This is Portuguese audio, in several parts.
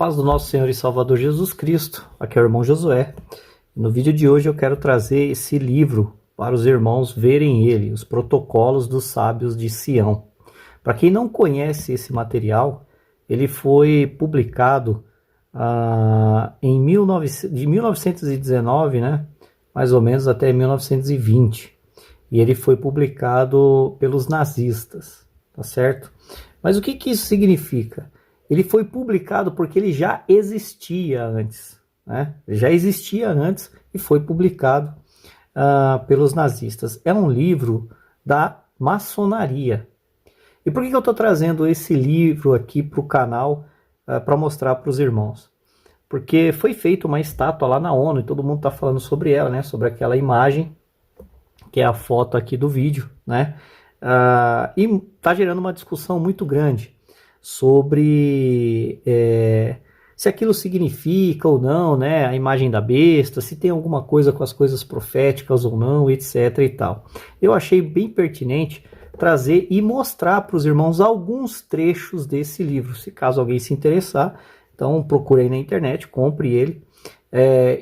Paz do nosso Senhor e Salvador Jesus Cristo, aqui é o irmão Josué. No vídeo de hoje eu quero trazer esse livro para os irmãos verem ele, Os Protocolos dos Sábios de Sião. Para quem não conhece esse material, ele foi publicado de 1919, né, mais ou menos até 1920. E ele foi publicado pelos nazistas, tá certo? Mas o que isso significa? Ele foi publicado porque ele já existia antes, né? Já existia antes e foi publicado pelos nazistas. É um livro da maçonaria. E por que eu estou trazendo esse livro aqui para o canal para mostrar para os irmãos? Porque foi feita uma estátua lá na ONU e todo mundo está falando sobre ela, né? Sobre aquela imagem, que é a foto aqui do vídeo, né? E está gerando uma discussão muito grande sobre se aquilo significa ou não, né, a imagem da besta, se tem alguma coisa com as coisas proféticas ou não, etc e tal. Eu achei bem pertinente trazer e mostrar para os irmãos alguns trechos desse livro, se caso alguém se interessar. Então procure aí na internet, compre ele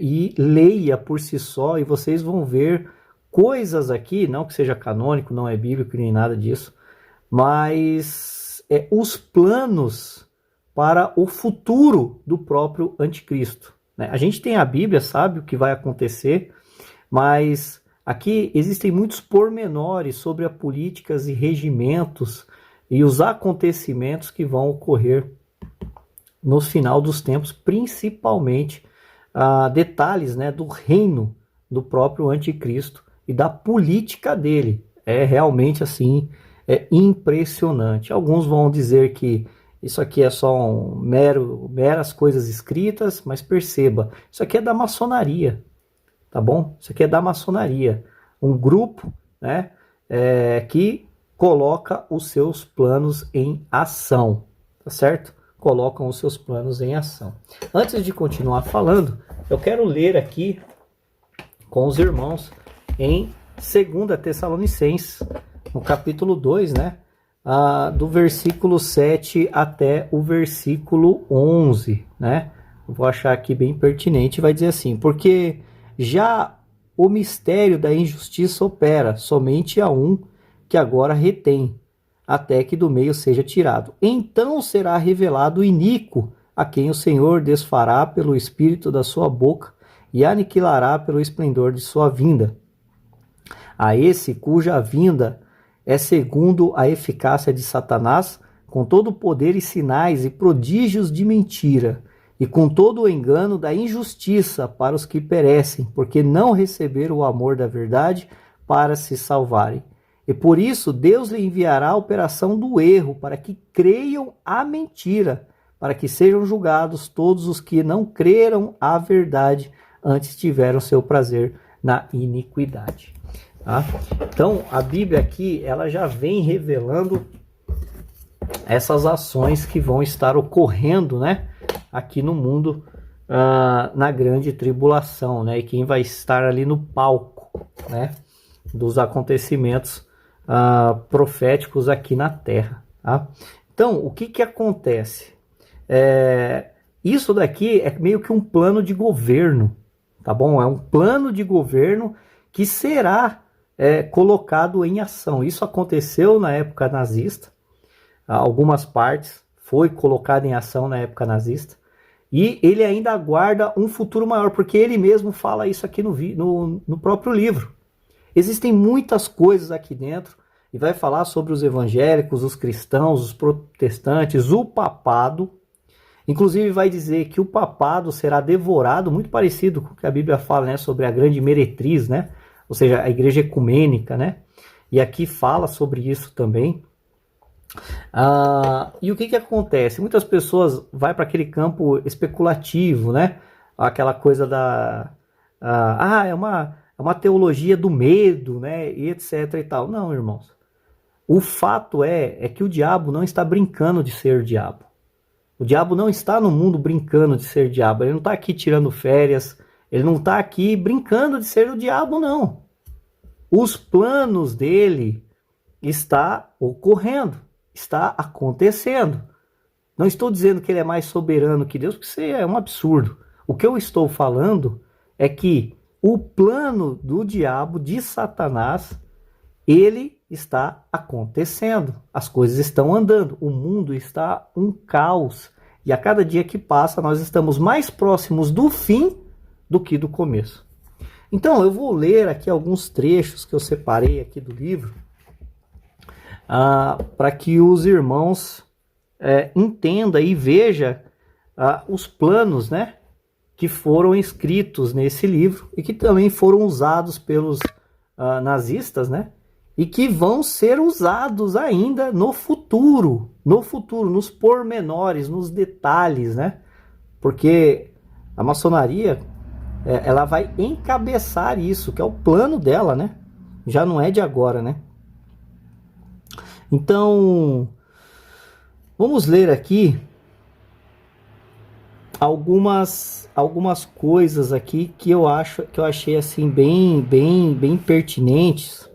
e leia por si só e vocês vão ver coisas aqui, não que seja canônico, não é bíblico nem nada disso, mas os planos para o futuro do próprio anticristo, né? A gente tem a Bíblia, sabe o que vai acontecer, mas aqui existem muitos pormenores sobre as políticas e regimentos e os acontecimentos que vão ocorrer no final dos tempos, principalmente detalhes, né, do reino do próprio anticristo e da política dele. É realmente assim, é impressionante. Alguns vão dizer que isso aqui é só meras coisas escritas, mas perceba, isso aqui é da maçonaria, tá bom? Isso aqui é da maçonaria, um grupo, né, que coloca os seus planos em ação, tá certo? Colocam os seus planos em ação. Antes de continuar falando, eu quero ler aqui com os irmãos em 2 Tessalonicenses, no capítulo 2, né, do versículo 7 até o versículo 11, né? Eu vou achar aqui bem pertinente, vai dizer assim: porque já o mistério da injustiça opera, somente a um que agora retém, até que do meio seja tirado. Então será revelado o iníquo, a quem o Senhor desfará pelo espírito da sua boca e aniquilará pelo esplendor de sua vinda. A esse cuja vinda é segundo a eficácia de Satanás, com todo o poder e sinais e prodígios de mentira, e com todo o engano da injustiça para os que perecem, porque não receberam o amor da verdade para se salvarem. E por isso Deus lhe enviará a operação do erro, para que creiam a mentira, para que sejam julgados todos os que não creram a verdade, antes tiveram seu prazer na iniquidade. Tá? Então a Bíblia aqui ela já vem revelando essas ações que vão estar ocorrendo, né, aqui no mundo na grande tribulação, né, e quem vai estar ali no palco, né, dos acontecimentos proféticos aqui na Terra. Tá? Então o que acontece? Isso daqui é meio que um plano de governo, tá bom? É um plano de governo que será colocado em ação. Isso aconteceu na época nazista, algumas partes foi colocado em ação na época nazista, e ele ainda aguarda um futuro maior, porque ele mesmo fala isso aqui no próprio livro. Existem muitas coisas aqui dentro, e vai falar sobre os evangélicos, os cristãos, os protestantes, o papado. Inclusive vai dizer que o papado será devorado, muito parecido com o que a Bíblia fala, né, sobre a grande meretriz, né? Ou seja, a igreja ecumênica, né? E aqui fala sobre isso também. E o que acontece? Muitas pessoas vão para aquele campo especulativo, né? Aquela coisa é uma teologia do medo, né? E etc e tal. Não, irmãos. O fato é que o diabo não está brincando de ser diabo. O diabo não está no mundo brincando de ser diabo. Ele não está aqui tirando férias. Ele não está aqui brincando de ser o diabo, não. Os planos dele está ocorrendo, está acontecendo. Não estou dizendo que ele é mais soberano que Deus, porque isso é um absurdo. O que eu estou falando é que o plano do diabo, de Satanás, ele está acontecendo. As coisas estão andando. O mundo está um caos. E a cada dia que passa, nós estamos mais próximos do fim do que do começo. Então, eu vou ler aqui alguns trechos que eu separei aqui do livro, para que os irmãos entendam e vejam os planos, né, que foram escritos nesse livro e que também foram usados pelos nazistas, né, e que vão ser usados ainda no futuro, nos pormenores, nos detalhes, né, porque a maçonaria, ela vai encabeçar isso, que é o plano dela, né, já não é de agora, né. Então, vamos ler aqui algumas coisas aqui que eu achei assim bem pertinentes,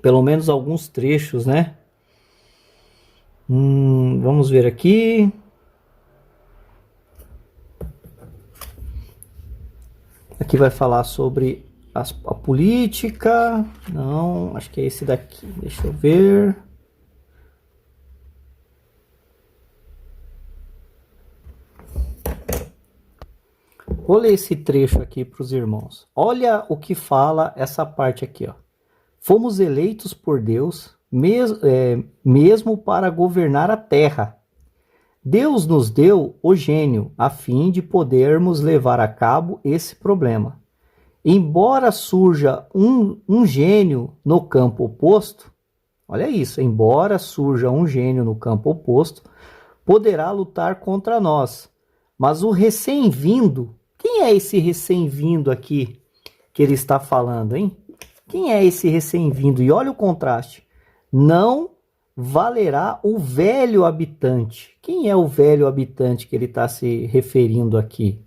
pelo menos alguns trechos, né? Vamos ver aqui. Aqui vai falar sobre a política. Não, acho que é esse daqui. Deixa eu ver. Vou ler esse trecho aqui para os irmãos. Olha o que fala essa parte aqui, ó. Fomos eleitos por Deus, mesmo para governar a terra. Deus nos deu o gênio, a fim de podermos levar a cabo esse problema. Embora surja um gênio no campo oposto, olha isso, embora surja um gênio no campo oposto, poderá lutar contra nós. Mas o recém-vindo, quem é esse recém-vindo aqui que ele está falando, hein? Quem é esse recém-vindo? E olha o contraste. Não valerá o velho habitante. Quem é o velho habitante que ele está se referindo aqui?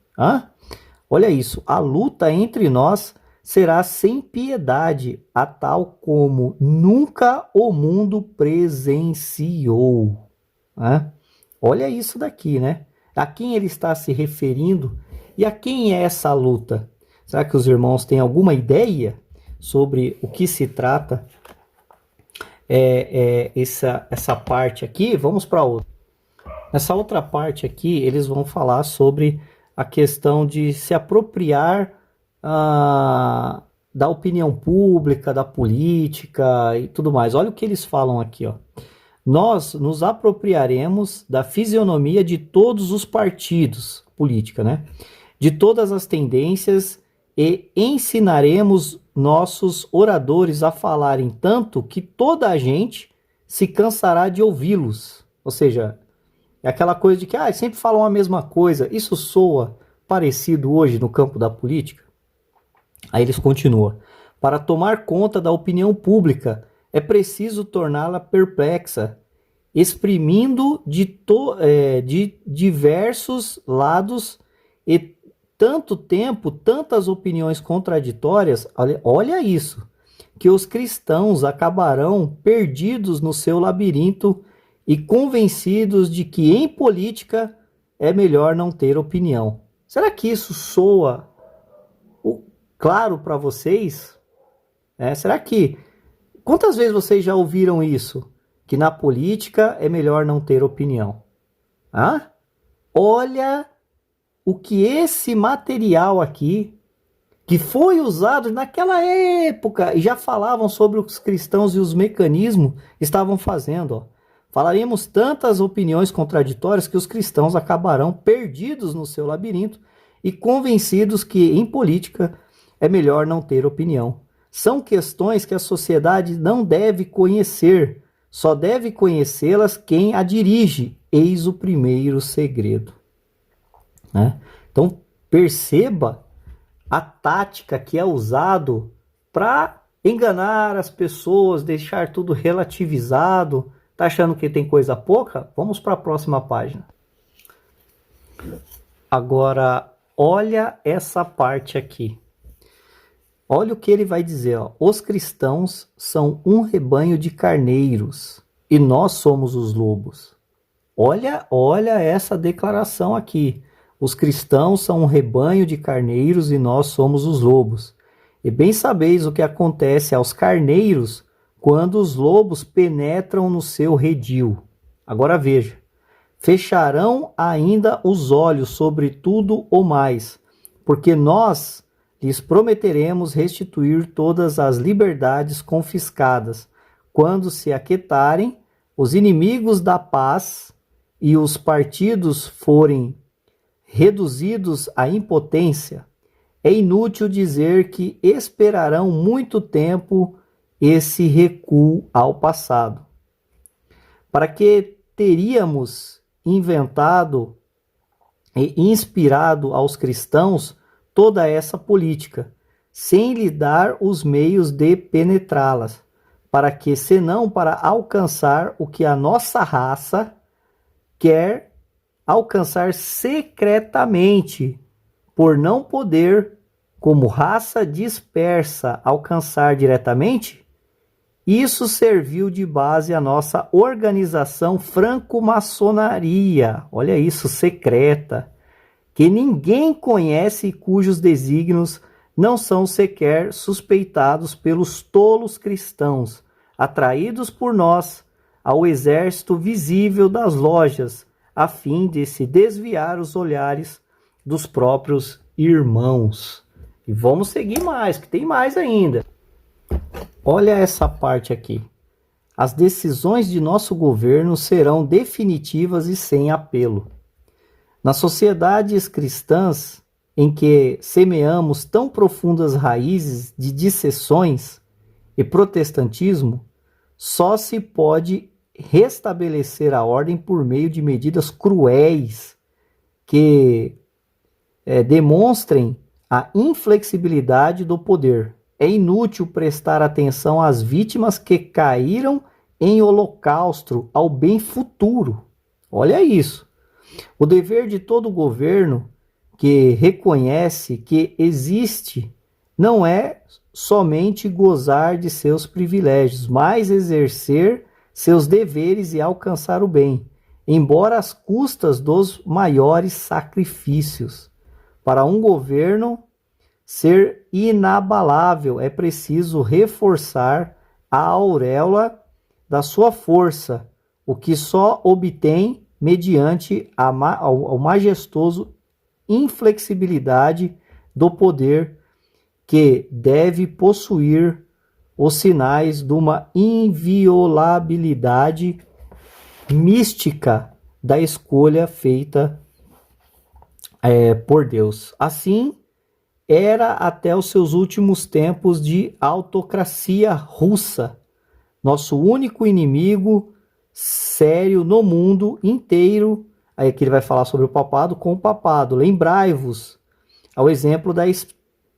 Olha isso. A luta entre nós será sem piedade, a tal como nunca o mundo presenciou. Olha isso daqui, né? A quem ele está se referindo e a quem é essa luta? Será que os irmãos têm alguma ideia sobre o que se trata essa parte aqui? Vamos para outra. Nessa outra parte aqui, eles vão falar sobre a questão de se apropriar da opinião pública, da política e tudo mais. Olha o que eles falam aqui, ó. Nós nos apropriaremos da fisionomia de todos os partidos, política, né? De todas as tendências e ensinaremos nossos oradores a falarem tanto que toda a gente se cansará de ouvi-los. Ou seja, é aquela coisa de que sempre falam a mesma coisa. Isso soa parecido hoje no campo da política? Aí eles continuam. Para tomar conta da opinião pública, é preciso torná-la perplexa, exprimindo de diversos lados e tanto tempo, tantas opiniões contraditórias, olha isso, que os cristãos acabarão perdidos no seu labirinto e convencidos de que em política é melhor não ter opinião. Será que isso soa claro para vocês? Será que... Quantas vezes vocês já ouviram isso? Que na política é melhor não ter opinião. Olha o que esse material aqui, que foi usado naquela época, e já falavam sobre os cristãos e os mecanismos, estavam fazendo. Ó. Falaremos tantas opiniões contraditórias que os cristãos acabarão perdidos no seu labirinto e convencidos que em política é melhor não ter opinião. São questões que a sociedade não deve conhecer, só deve conhecê-las quem a dirige. Eis o primeiro segredo. Então, perceba a tática que é usado para enganar as pessoas, deixar tudo relativizado. Tá achando que tem coisa pouca? Vamos para a próxima página. Agora, olha essa parte aqui. Olha o que ele vai dizer. Ó. Os cristãos são um rebanho de carneiros e nós somos os lobos. Olha essa declaração aqui. Os cristãos são um rebanho de carneiros e nós somos os lobos. E bem sabeis o que acontece aos carneiros quando os lobos penetram no seu redil. Agora veja. Fecharão ainda os olhos sobre tudo o mais, porque nós lhes prometeremos restituir todas as liberdades confiscadas, quando se aquietarem os inimigos da paz e os partidos forem reduzidos à impotência. É inútil dizer que esperarão muito tempo esse recuo ao passado. Para que teríamos inventado e inspirado aos cristãos toda essa política, sem lhe dar os meios de penetrá-las, para que, senão para alcançar o que a nossa raça quer alcançar secretamente, por não poder, como raça dispersa, alcançar diretamente? Isso serviu de base à nossa organização franco-maçonaria, olha isso, secreta, que ninguém conhece e cujos desígnios não são sequer suspeitados pelos tolos cristãos, atraídos por nós ao exército visível das lojas, a fim de se desviar os olhares dos próprios irmãos. E vamos seguir mais, que tem mais ainda. Olha essa parte aqui. As decisões de nosso governo serão definitivas e sem apelo. Nas sociedades cristãs, em que semeamos tão profundas raízes de disseções e protestantismo, só se pode restabelecer a ordem por meio de medidas cruéis que demonstrem a inflexibilidade do poder. É inútil prestar atenção às vítimas que caíram em holocausto ao bem futuro. Olha isso. O dever de todo governo que reconhece que existe não é somente gozar de seus privilégios, mas exercer seus deveres e alcançar o bem, embora às custas dos maiores sacrifícios. Para um governo ser inabalável, é preciso reforçar a auréola da sua força, o que só obtém mediante a majestoso inflexibilidade do poder que deve possuir os sinais de uma inviolabilidade mística da escolha feita por Deus. Assim, era até os seus últimos tempos de autocracia russa, nosso único inimigo sério no mundo inteiro. Aí aqui ele vai falar sobre o papado com o papado. Lembrai-vos, ao exemplo da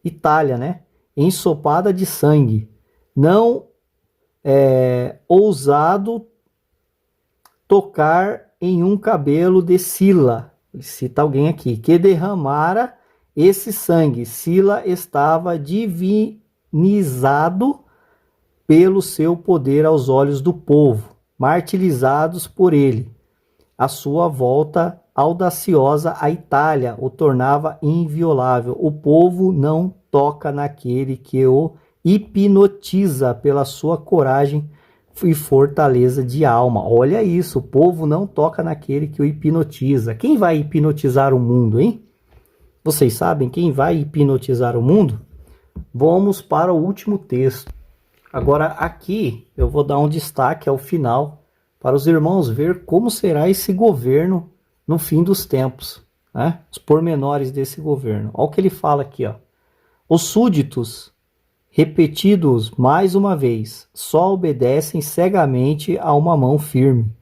Itália, né? Ensopada de sangue. Não ousado tocar em um cabelo de Sila. Ele cita alguém aqui, que derramara esse sangue. Sila estava divinizado pelo seu poder aos olhos do povo, martirizados por ele. A sua volta audaciosa à Itália o tornava inviolável. O povo não toca naquele que o hipnotiza pela sua coragem e fortaleza de alma. Olha isso, o povo não toca naquele que o hipnotiza. Quem vai hipnotizar o mundo, hein? Vocês sabem quem vai hipnotizar o mundo? Vamos para o último texto. Agora aqui eu vou dar um destaque ao final para os irmãos ver como será esse governo no fim dos tempos, né? Os pormenores desse governo. Olha o que ele fala aqui, ó. Os súditos, repetidos mais uma vez, só obedecem cegamente a uma mão firme,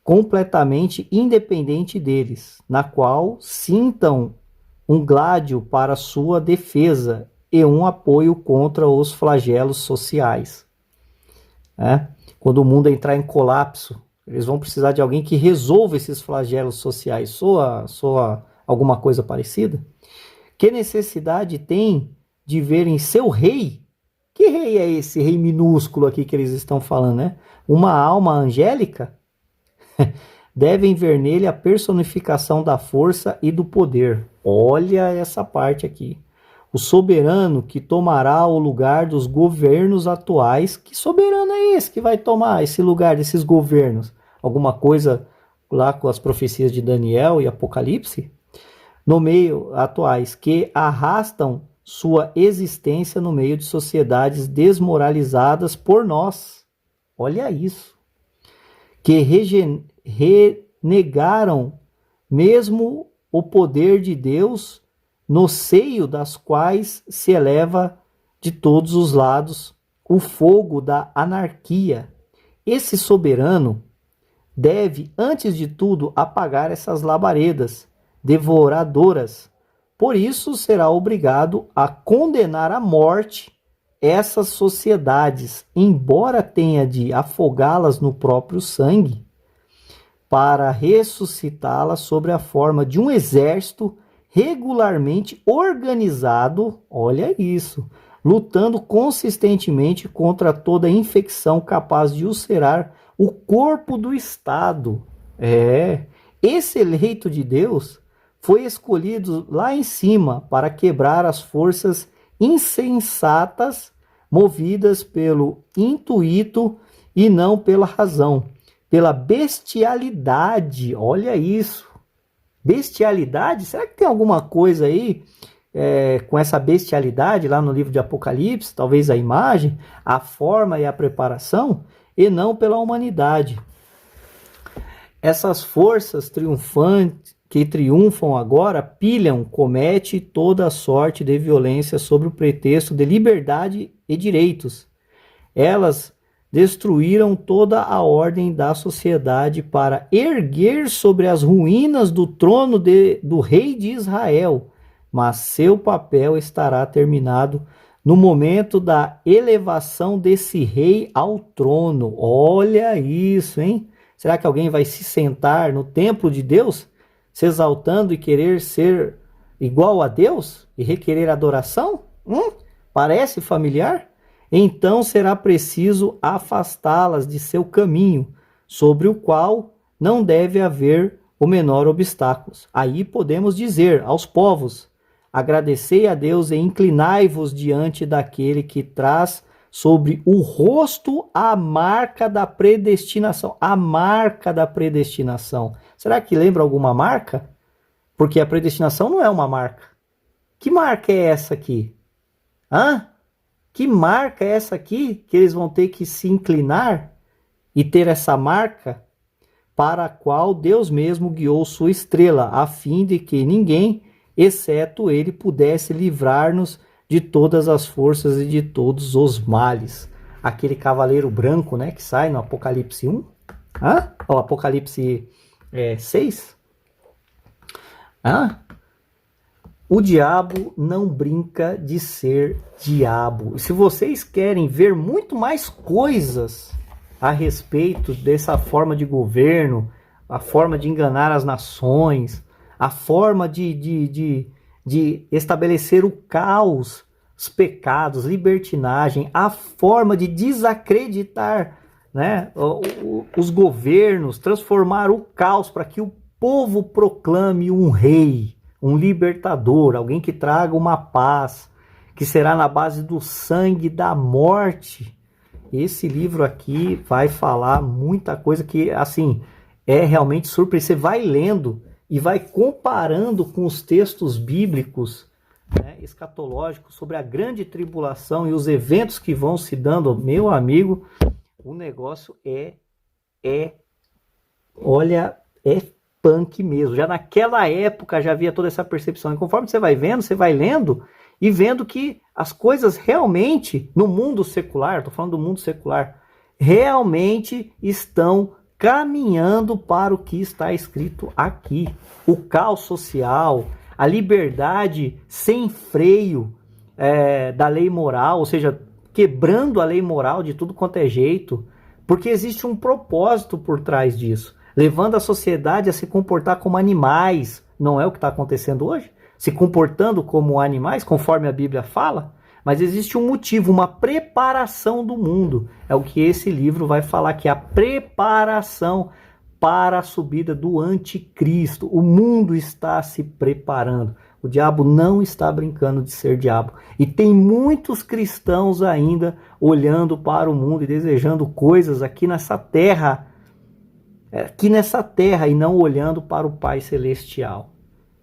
completamente independente deles, na qual sintam um gládio para sua defesa e um apoio contra os flagelos sociais. Quando o mundo entrar em colapso, eles vão precisar de alguém que resolva esses flagelos sociais. Soa alguma coisa parecida? Que necessidade tem de verem seu rei? Que rei é esse rei minúsculo aqui que eles estão falando, né? Uma alma angélica? devem ver nele a personificação da força e do poder. Olha essa parte aqui. O soberano que tomará o lugar dos governos atuais. Que soberano é esse que vai tomar esse lugar desses governos? Alguma coisa lá com as profecias de Daniel e Apocalipse? No meio atuais, que arrastam sua existência no meio de sociedades desmoralizadas por nós. Olha isso. Que renegaram mesmo o poder de Deus, no seio das quais se eleva de todos os lados o fogo da anarquia. Esse soberano deve, antes de tudo, apagar essas labaredas devoradoras. Por isso será obrigado a condenar à morte essas sociedades, embora tenha de afogá-las no próprio sangue, para ressuscitá-las sob a forma de um exército regularmente organizado, olha isso, lutando consistentemente contra toda infecção capaz de ulcerar o corpo do Estado. Esse eleito de Deus foi escolhido lá em cima para quebrar as forças insensatas movidas pelo intuito e não pela razão, pela bestialidade. Olha isso. Bestialidade? Será que tem alguma coisa aí com essa bestialidade lá no livro de Apocalipse? Talvez a imagem, a forma e a preparação, e não pela humanidade. Essas forças triunfantes que triunfam agora pilham, comete toda a sorte de violência sob o pretexto de liberdade e direitos. Elas destruíram toda a ordem da sociedade para erguer sobre as ruínas do trono do rei de Israel, mas seu papel estará terminado no momento da elevação desse rei ao trono. Olha isso, hein? Será que alguém vai se sentar no templo de Deus, se exaltando e querer ser igual a Deus e requerer adoração? Parece familiar? Então será preciso afastá-las de seu caminho, sobre o qual não deve haver o menor obstáculo. Aí podemos dizer aos povos: agradecei a Deus e inclinai-vos diante daquele que traz sobre o rosto a marca da predestinação. A marca da predestinação. Será que lembra alguma marca? Porque a predestinação não é uma marca. Que marca é essa aqui? Que marca é essa aqui que eles vão ter que se inclinar e ter essa marca para a qual Deus mesmo guiou sua estrela, a fim de que ninguém, exceto ele, pudesse livrar-nos de todas as forças e de todos os males. Aquele cavaleiro branco, né, que sai no Apocalipse 1, o Apocalipse 6. O diabo não brinca de ser diabo. E se vocês querem ver muito mais coisas a respeito dessa forma de governo, a forma de enganar as nações, a forma de estabelecer o caos, os pecados, libertinagem, a forma de desacreditar, né, os governos, transformar o caos para que o povo proclame um rei, um libertador, alguém que traga uma paz, que será na base do sangue da morte. Esse livro aqui vai falar muita coisa que, assim, é realmente surpreendente. Você vai lendo e vai comparando com os textos bíblicos, né, escatológicos, sobre a grande tribulação e os eventos que vão se dando. Meu amigo, o negócio é punk mesmo. Já naquela época já havia toda essa percepção. E conforme você vai vendo, você vai lendo e vendo que as coisas realmente no mundo secular, estou falando do mundo secular, realmente estão caminhando para o que está escrito aqui. O caos social, a liberdade sem freio da lei moral, ou seja, quebrando a lei moral de tudo quanto é jeito, porque existe um propósito por trás disso, levando a sociedade a se comportar como animais. Não é o que está acontecendo hoje? Se comportando como animais, conforme a Bíblia fala, mas existe um motivo, uma preparação do mundo. É o que esse livro vai falar, que é a preparação para a subida do anticristo. O mundo está se preparando. O diabo não está brincando de ser diabo. E tem muitos cristãos ainda olhando para o mundo e desejando coisas aqui nessa terra e não olhando para o Pai Celestial.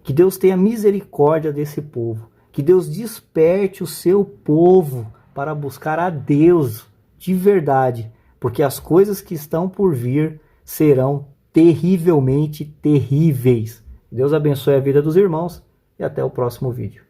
Que Deus tenha misericórdia desse povo. Que Deus desperte o seu povo para buscar a Deus de verdade. Porque as coisas que estão por vir serão terrivelmente terríveis. Deus abençoe a vida dos irmãos e até o próximo vídeo.